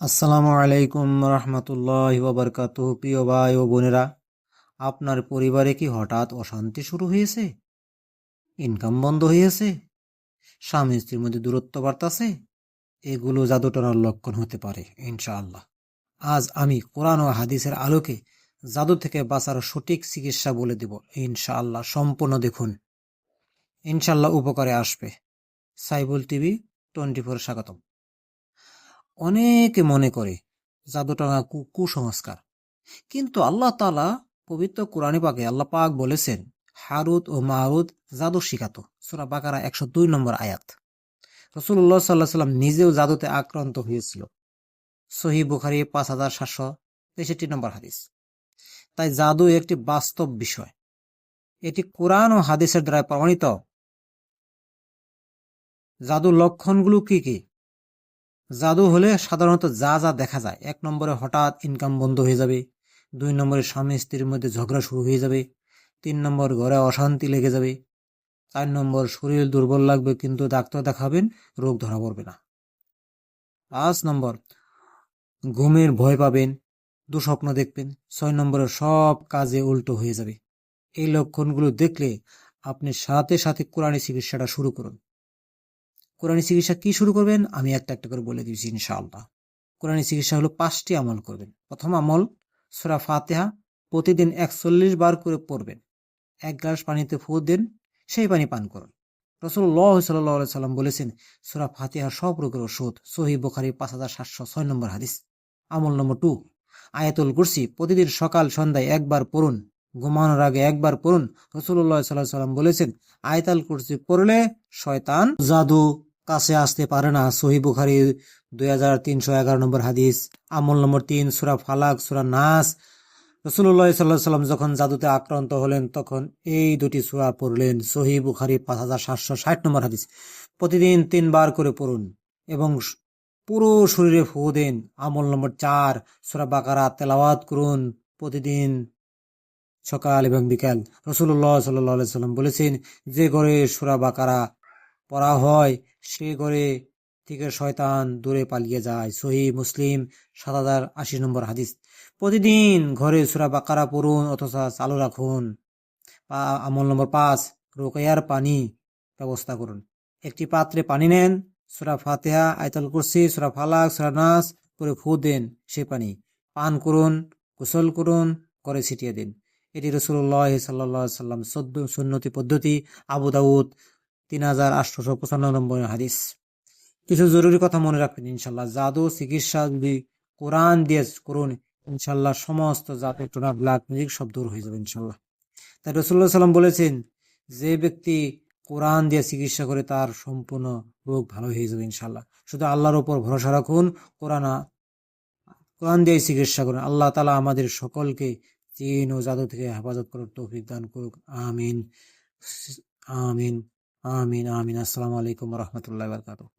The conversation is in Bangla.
আসসালামু আলাইকুম রহমতুল্লাহ বাবরকাতুহ। প্রিয় ভাই ও বোনেরা, আপনার পরিবারে কি হঠাৎ অশান্তি শুরু হয়েছে? ইনকাম বন্ধ হয়েছে? স্বামী স্ত্রীর মধ্যে দূরত্ব বাড়তাছে? এগুলো জাদুটনার লক্ষণ হতে পারে ইনশাআল্লাহ। আজ আমি কোরআন ও হাদিসের আলোকে জাদু থেকে বাঁচার সঠিক চিকিৎসা বলে দেব ইনশাআল্লাহ। সম্পূর্ণ দেখুন, ইনশাআল্লাহ উপকারে আসবে। সাইবুল টিভি 24 স্বাগতম। অনেকে মনে করে জাদুটনা কুসংস্কার, কিন্তু আল্লাহ তাআলা পবিত্র কোরআনে পাকে আল্লাহ পাক বলেছেন হারুত ও মারুত জাদু শিখাতো। সূরা বাকারা 102 নম্বর আয়াত। রাসূলুল্লাহ সাল্লাল্লাহু আলাইহি সাল্লাম নিজেও জাদুতে আক্রান্ত হয়েছিল। সহিহ বুখারী 5763 নম্বর হাদিস। তাই জাদু একটি বাস্তব বিষয়, এটি কোরআন ও হাদিসের দ্বারা প্রমাণিত। জাদুর লক্ষণগুলো কি কি? জাদু হলে সাধারণত যা যা দেখা যায়: 1 নম্বরে হঠাৎ ইনকাম বন্ধ হয়ে যাবে, 2 নম্বরে স্বামী স্ত্রীর মধ্যে ঝগড়া শুরু হয়ে যাবে, 3 নম্বর ঘরে অশান্তি লেগে যাবে, 4 নম্বর শরীর দুর্বল লাগবে কিন্তু ডাক্তার দেখাবেন, রোগ ধরা পড়বে না, 5 নম্বর ঘুমের ভয় পাবেন, দুঃস্বপ্ন দেখবেন, 6 নম্বরে সব কাজে উল্টো হয়ে যাবে। এই লক্ষণগুলো দেখলে আপনি সাথে সাথে কোরআনী চিকিৎসাটা শুরু করুন। কোরআনী চিকিৎসা কি শুরু করবেন আমি একটা একটা করে বলে দিচ্ছি ইনশাআল্লাহ। কোরআনী চিকিৎসা হলো 5টি আমল করবেন। প্রথম আমল, সূরা ফাতিহা প্রতিদিন 41 বার করে পড়বেন। 1 গ্লাস পানিতে ফু দেন, সেই পানি পান করুন। রাসূলুল্লাহ সাল্লাল্লাহু আলাইহি সাল্লাম বলেছেন সূরা ফাতিহা সব রোগের ওষুধ। সহিহ বুখারী 5706 নম্বর হাদিস। আমল নম্বর 2, আয়াতুল কুরসি প্রতিদিন সকাল সন্ধ্যায় একবার পড়ুন, ঘুমানোর আগে একবার পড়ুন। রাসূলুল্লাহ সাল্লাল্লাহু আলাইহি সাল্লাম বলেছেন আয়াতুল কুরসি পড়লে শয়তান জাদু কাছে আসতে পারে না। সহিহ বুখারী 2311 নম্বর হাদিস। আমল নম্বর 3, সূরা ফালাক, সূরা নাস। রাসূলুল্লাহ সাল্লাল্লাহু আলাইহি সাল্লাম যখন জাদুতে আক্রান্ত হলেন তখন এই দুটি সূরা পড়লেন। সহিহ বুখারী 5760 নম্বর হাদিস। প্রতিদিন 3 বার করে পড়ুন এবং পুরো শরীরে ফু দেন। আমল নম্বর 4, সূরা বাকারা তেলাওয়াত করুন প্রতিদিন সকাল এবং বিকাল। রাসূলুল্লাহ সাল্লাল্লাহু আলাইহি সাল্লাম বলেছেন যে ঘরে সূরা বাকারা পড়া হয় সে ঘরে থেকে শয়তান দূরে পালিয়ে যায়। সহিহ মুসলিম 7080 নম্বর হাদিস। প্রতিদিন ঘরে সূরা বাকারা পড়ুন অথবা চালু রাখুন। আমল নম্বর 5, রুকিয়ার পানি ব্যবস্থা করুন। একটি পাত্রে পানি নেন, সূরা ফাতিহা, আয়াতুল কুরসি, সূরা ফালাক, সূরা নাস করে ফু দেন, সে পানি পান করুন, গোসল করুন, করে ছিটিয়ে দিন। এটি রাসূলুল্লাহ সাল্লাল্লাহু আলাইহি সাল্লাম সুন্নতি পদ্ধতি। আবু দাউদ 3895 নম্বর হাদিস। কিছু জরুরি কথা মনে রাখবেন ইনশাল্লাহ। জাদু চিকিৎসা যদি কোরআন দিয়ে করুন ইনশাল্লাহ সমস্ত জাদু টোনা ব্ল্যাক ম্যাজিক সব দূর হয়ে যাবে ইনশাল্লাহ। তাই রাসূলুল্লাহ সাল্লাম বলেছেন যে ব্যক্তি কোরআন দিয়ে চিকিৎসা করে তার সম্পূর্ণ রোগ ভালো হয়ে যাবে ইনশাল্লাহ। শুধু আল্লাহর উপর ভরসা রাখুন, কোরআন দিয়ে চিকিৎসা করুন। আল্লাহ তাআলা আমাদের সকলকে জিন ও জাদু থেকে হেফাজত করার তৌফিক দান করুক। আমিন আমিন আমিন আমিন। আসসালামু আলাইকুম ওয়া রাহমাতুল্লাহি ওয়া বারাকাতুহু।